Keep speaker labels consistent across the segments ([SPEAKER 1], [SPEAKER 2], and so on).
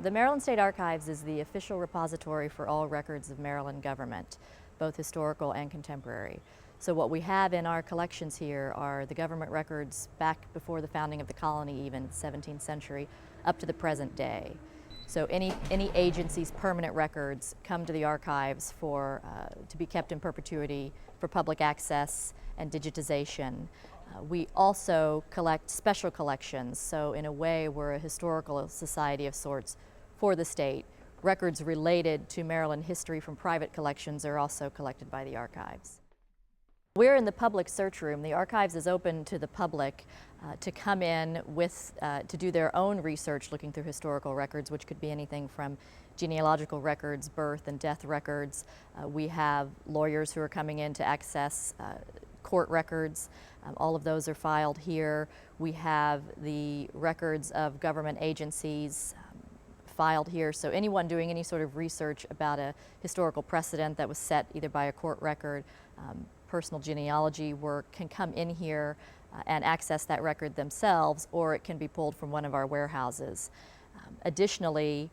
[SPEAKER 1] The Maryland State Archives is the official repository for all records of Maryland government, both historical and contemporary. So what we have in our collections here are the government records back before the founding of the colony, even 17th century, up to the present day. So any agency's permanent records come to the archives to be kept in perpetuity for public access and digitization. We also collect special collections, so in a way we're a historical society of sorts for the state. Records related to Maryland history from private collections are also collected by the archives. We're in the public search room. The archives is open to the public to come in to do their own research looking through historical records, which could be anything from genealogical records, birth and death records. We have lawyers who are coming in to access court records. All of those are filed here. We have the records of government agencies filed here, so anyone doing any sort of research about a historical precedent that was set either by a court record, personal genealogy work, can come in here and access that record themselves, or it can be pulled from one of our warehouses. Additionally,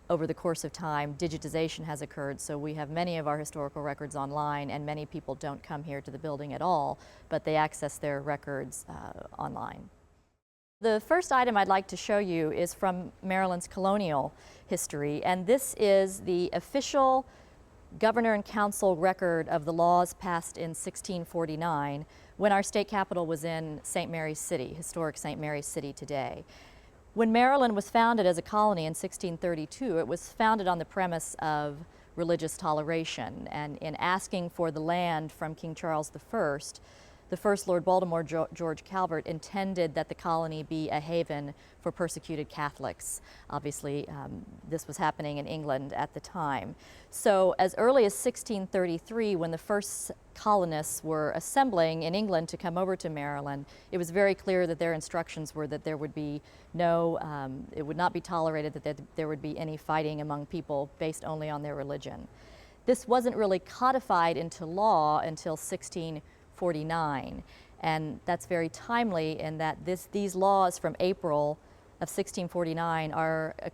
[SPEAKER 1] over the course of time, digitization has occurred, so we have many of our historical records online, and many people don't come here to the building at all, but they access their records online. The first item I'd like to show you is from Maryland's colonial history, and this is the official Governor and Council record of the laws passed in 1649 when our state capital was in St. Mary's City, historic St. Mary's City today. When Maryland was founded as a colony in 1632, it was founded on the premise of religious toleration, and in asking for the land from King Charles I, the first Lord Baltimore, George Calvert, intended that the colony be a haven for persecuted Catholics. Obviously, this was happening in England at the time. So as early as 1633, when the first colonists were assembling in England to come over to Maryland, it was very clear that their instructions were that there would be it would not be tolerated that there would be any fighting among people based only on their religion. This wasn't really codified into law until 1649, and that's very timely in that these laws from April of 1649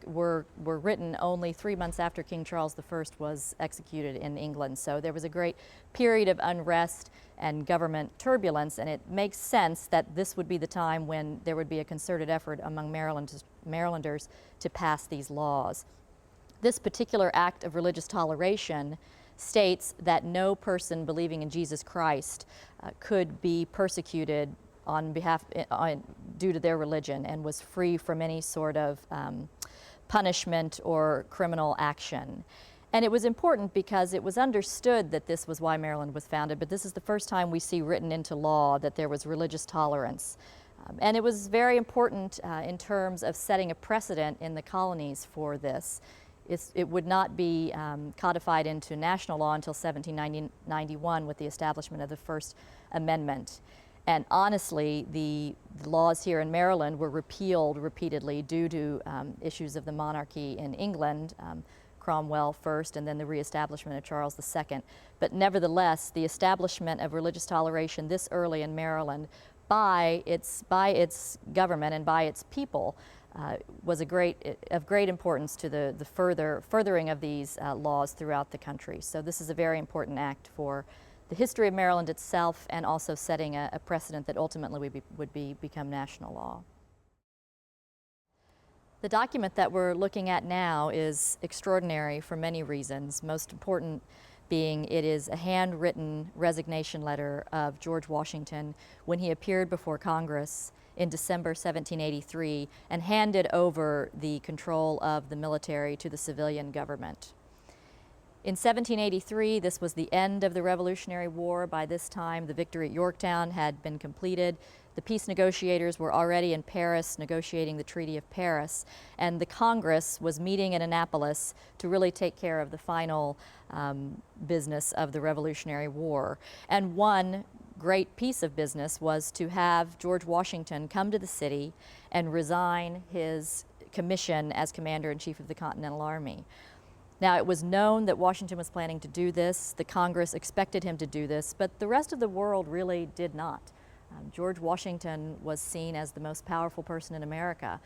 [SPEAKER 1] were written only 3 months after King Charles I was executed in England. So there was a great period of unrest and government turbulence, and it makes sense that this would be the time when there would be a concerted effort among Marylanders to pass these laws. This particular act of religious toleration states that no person believing in Jesus Christ could be persecuted due to their religion, and was free from any sort of punishment or criminal action. And it was important because it was understood that this was why Maryland was founded, but this is the first time we see written into law that there was religious tolerance. And it was very important in terms of setting a precedent in the colonies for this. It would not be codified into national law until 1791 with the establishment of the First Amendment. And honestly, the laws here in Maryland were repealed repeatedly due to issues of the monarchy in England, Cromwell first, and then the reestablishment of Charles II. But nevertheless, the establishment of religious toleration this early in Maryland by its government and by its people was of great importance to the furthering of these laws throughout the country. So this is a very important act for the history of Maryland itself, and also setting a precedent that ultimately would become national law. The document that we're looking at now is extraordinary for many reasons, most important being it is a handwritten resignation letter of George Washington when he appeared before Congress in December 1783 and handed over the control of the military to the civilian government. In 1783, this was the end of the Revolutionary War. By this time, the victory at Yorktown had been completed. The peace negotiators were already in Paris negotiating the Treaty of Paris, and the Congress was meeting in Annapolis to really take care of the final business of the Revolutionary War. And one great piece of business was to have George Washington come to the city and resign his commission as Commander-in-Chief of the Continental Army. Now, it was known that Washington was planning to do this. The Congress expected him to do this, but the rest of the world really did not. George Washington was seen as the most powerful person in America.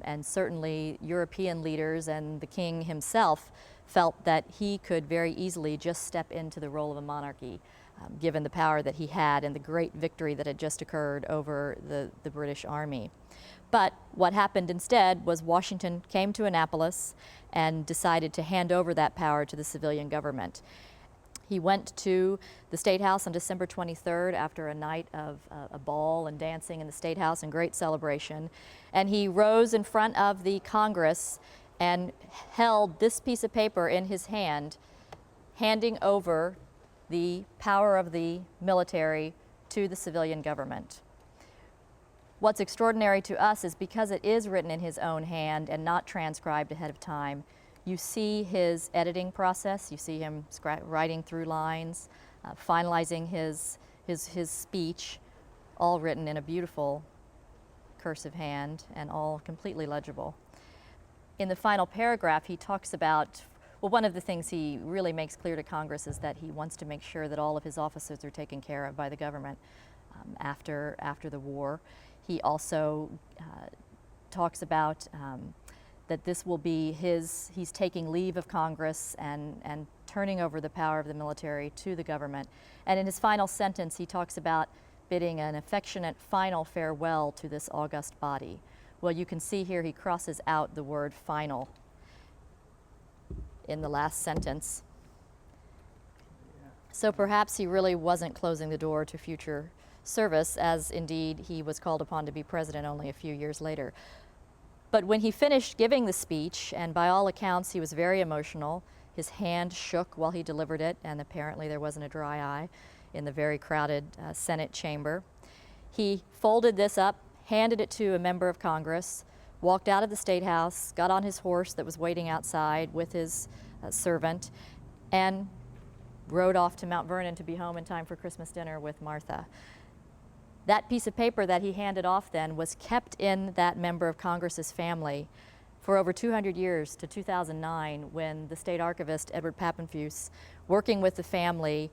[SPEAKER 1] And certainly European leaders and the king himself felt that he could very easily just step into the role of a monarchy, given the power that he had and the great victory that had just occurred over the British Army. But what happened instead was Washington came to Annapolis and decided to hand over that power to the civilian government. He went to the State House on December 23rd after a night of a ball and dancing in the State House and great celebration. And he rose in front of the Congress and held this piece of paper in his hand, handing over the power of the military to the civilian government. What's extraordinary to us is because it is written in his own hand and not transcribed ahead of time, you see his editing process, you see him writing through lines, finalizing his speech, all written in a beautiful cursive hand and all completely legible. In the final paragraph, he talks about, well, one of the things he really makes clear to Congress is that he wants to make sure that all of his officers are taken care of by the government after the war. He also talks about that this will be he's taking leave of Congress and turning over the power of the military to the government. And in his final sentence, he talks about bidding an affectionate final farewell to this august body. Well, you can see here he crosses out the word final in the last sentence. So perhaps he really wasn't closing the door to future service, as indeed he was called upon to be president only a few years later. But when he finished giving the speech, and by all accounts he was very emotional, his hand shook while he delivered it, and apparently there wasn't a dry eye in the very crowded Senate chamber. He folded this up, handed it to a member of Congress, walked out of the State House, got on his horse that was waiting outside with his servant, and rode off to Mount Vernon to be home in time for Christmas dinner with Martha. That piece of paper that he handed off then was kept in that member of Congress's family for over 200 years to 2009, when the state archivist, Edward Pappenfuss, working with the family,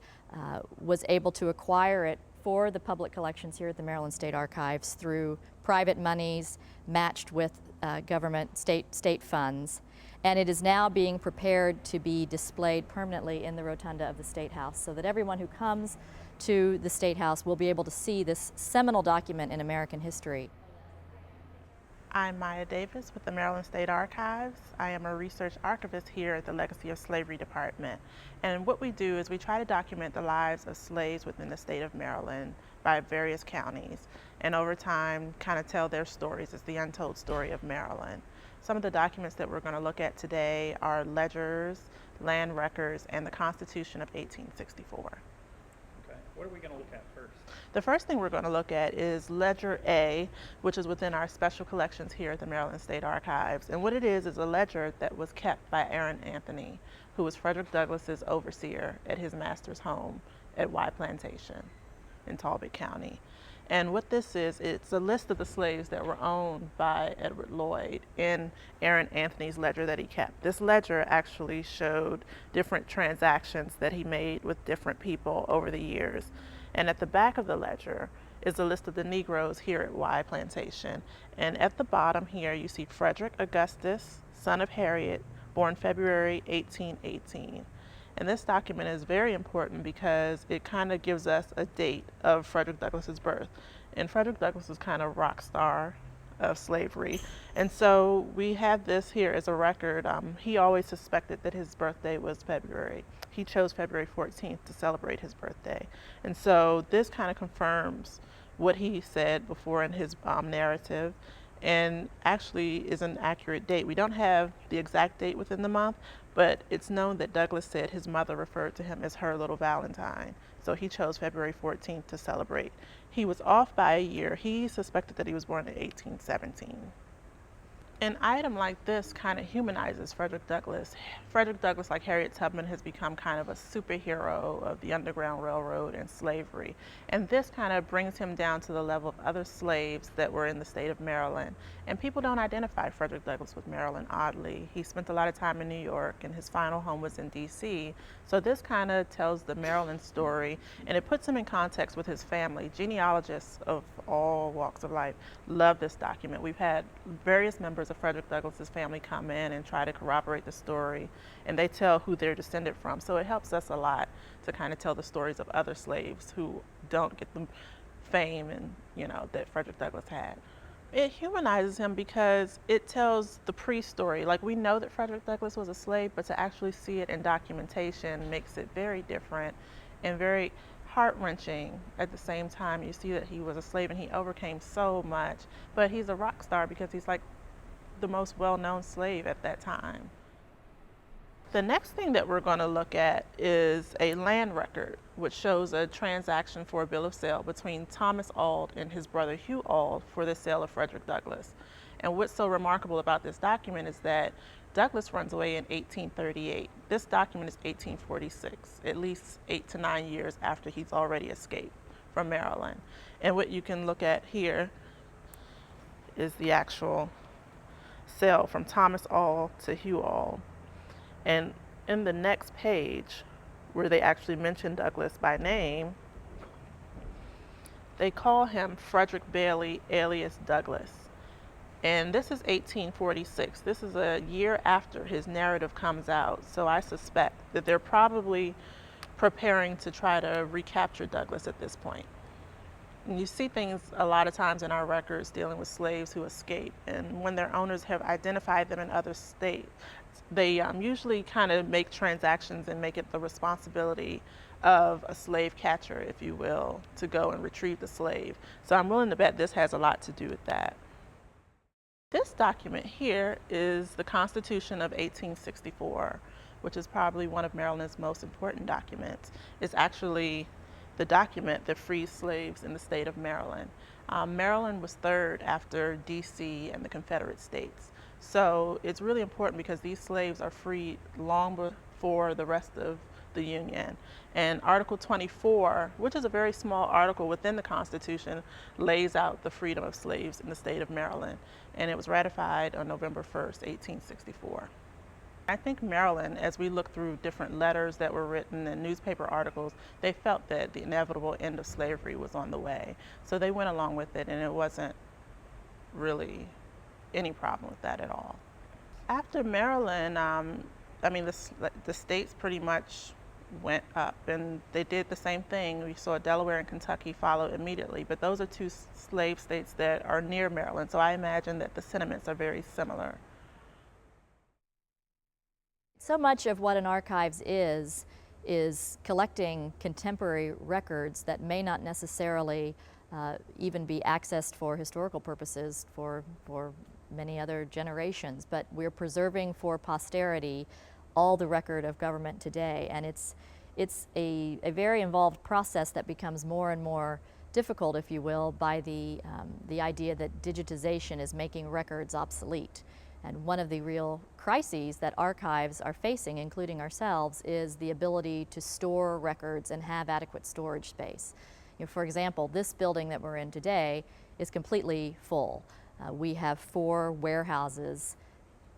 [SPEAKER 1] was able to acquire it for the public collections here at the Maryland State Archives through private monies matched with government state funds. And it is now being prepared to be displayed permanently in the rotunda of the State House, so that everyone who comes to the State House will be able to see this seminal document in American history.
[SPEAKER 2] I'm Maya Davis with the Maryland State Archives. I am a research archivist here at the Legacy of Slavery Department. And what we do is we try to document the lives of slaves within the state of Maryland by various counties, and over time kind of tell their stories. It's the untold story of Maryland. Some of the documents that we're going to look at today are ledgers, land records, and the Constitution of 1864.
[SPEAKER 3] Okay, what are we going to look at first?
[SPEAKER 2] The first thing we're going to look at is Ledger A, which is within our special collections here at the Maryland State Archives. And what it is a ledger that was kept by Aaron Anthony, who was Frederick Douglass's overseer at his master's home at Y Plantation in Talbot County. And what this is, it's a list of the slaves that were owned by Edward Lloyd in Aaron Anthony's ledger that he kept. This ledger actually showed different transactions that he made with different people over the years. And at the back of the ledger is a list of the Negroes here at Y Plantation. And at the bottom here, you see Frederick Augustus, son of Harriet, born February 1818. And this document is very important because it kind of gives us a date of Frederick Douglass's birth. And Frederick Douglass was kind of rock star of slavery. And so we have this here as a record. He always suspected that his birthday was February. He chose February 14th to celebrate his birthday. And so this kind of confirms what he said before in his narrative, and actually is an accurate date. We don't have the exact date within the month, but it's known that Douglass said his mother referred to him as her little Valentine. So he chose February 14th to celebrate. He was off by a year. He suspected that he was born in 1817. An item like this kind of humanizes Frederick Douglass. Frederick Douglass, like Harriet Tubman, has become kind of a superhero of the Underground Railroad and slavery. And this kind of brings him down to the level of other slaves that were in the state of Maryland. And people don't identify Frederick Douglass with Maryland, oddly. He spent a lot of time in New York, and his final home was in D.C. So this kind of tells the Maryland story, and it puts him in context with his family. Genealogists of all walks of life love this document. We've had various members of Frederick Douglass's family come in and try to corroborate the story, and they tell who they're descended from. So it helps us a lot to kind of tell the stories of other slaves who don't get the fame and, that Frederick Douglass had. It humanizes him because it tells the pre-story. Like, we know that Frederick Douglass was a slave, but to actually see it in documentation makes it very different and very heart-wrenching. At the same time, you see that he was a slave and he overcame so much, but he's a rock star because he's like the most well-known slave at that time. The next thing that we're going to look at is a land record, which shows a transaction for a bill of sale between Thomas Auld and his brother Hugh Auld for the sale of Frederick Douglass. And what's so remarkable about this document is that Douglass runs away in 1838. This document is 1846, at least 8 to 9 years after he's already escaped from Maryland. And what you can look at here is the actual sale from Thomas Auld to Hugh Auld. And in the next page, where they actually mention Douglass by name, they call him Frederick Bailey, alias Douglass. And this is 1846. This is a year after his narrative comes out. So I suspect that they're probably preparing to try to recapture Douglass at this point. And you see things a lot of times in our records dealing with slaves who escape. And when their owners have identified them in other states, they usually kind of make transactions and make it the responsibility of a slave catcher, if you will, to go and retrieve the slave. So I'm willing to bet this has a lot to do with that. This document here is the Constitution of 1864, which is probably one of Maryland's most important documents. It's actually the document that frees slaves in the state of Maryland. Maryland was third after D.C. and the Confederate States. So it's really important because these slaves are freed long before the rest of the Union. And Article 24, which is a very small article within the Constitution, lays out the freedom of slaves in the state of Maryland. And it was ratified on November 1st, 1864. I think Maryland, as we look through different letters that were written and newspaper articles, they felt that the inevitable end of slavery was on the way. So they went along with it, and it wasn't really any problem with that at all. After Maryland, the states pretty much went up, and they did the same thing. We saw Delaware and Kentucky follow immediately, but those are two slave states that are near Maryland, so I imagine that the sentiments are very similar.
[SPEAKER 1] So much of what an archives is collecting contemporary records that may not necessarily even be accessed for historical purposes for many other generations, but we're preserving for posterity all the record of government today, and it's a very involved process that becomes more and more difficult, if you will, by the idea that digitization is making records obsolete. And one of the real crises that archives are facing, including ourselves, is the ability to store records and have adequate storage space. For example, this building that we're in today is completely full. We have 4 warehouses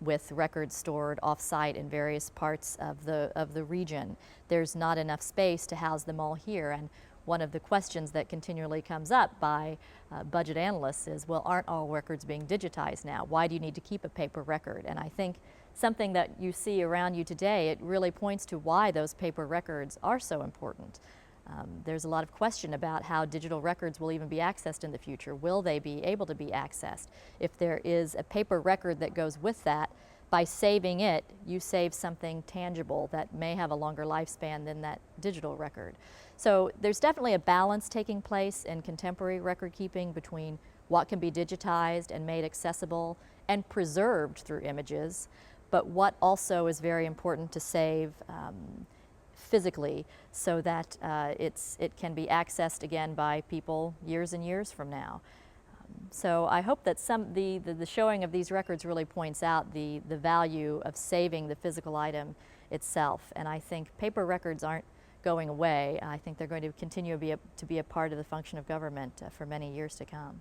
[SPEAKER 1] with records stored off-site in various parts of the region. There's not enough space to house them all here, and one of the questions that continually comes up by budget analysts is, well, aren't all records being digitized now? Why do you need to keep a paper record? And I think something that you see around you today, it really points to why those paper records are so important. There's a lot of question about how digital records will even be accessed in the future. Will they be able to be accessed? If there is a paper record that goes with that, by saving it, you save something tangible that may have a longer lifespan than that digital record. So there's definitely a balance taking place in contemporary record keeping between what can be digitized and made accessible and preserved through images, but what also is very important to save physically so that it can be accessed again by people years and years from now. So I hope that the showing of these records really points out the value of saving the physical item itself. And I think paper records aren't going away. I think they're going to continue to be a part of the function of government for many years to come.